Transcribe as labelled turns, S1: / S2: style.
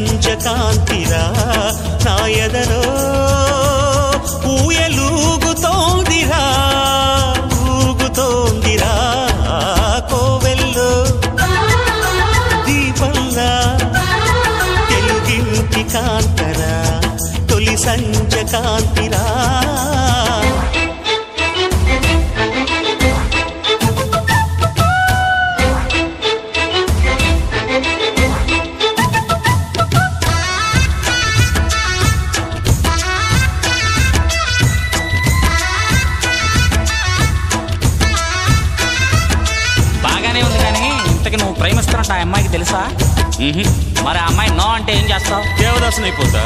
S1: సంజ కాంతిరా నా ఎదలో ఊయలూగుతోందిరా ఊగుతోందిరా కోవెల్లో దీపంలా తెలుగింటి కాంతరా తొలి సంజ కాంతిరా
S2: నువ్వు ప్రేమిస్తున్నట్టు ఆ అమ్మాయికి తెలుసా? మరి ఆ అమ్మాయి నో అంటే ఏం చేస్తావు?
S3: దేవదాసుని అయిపోతా.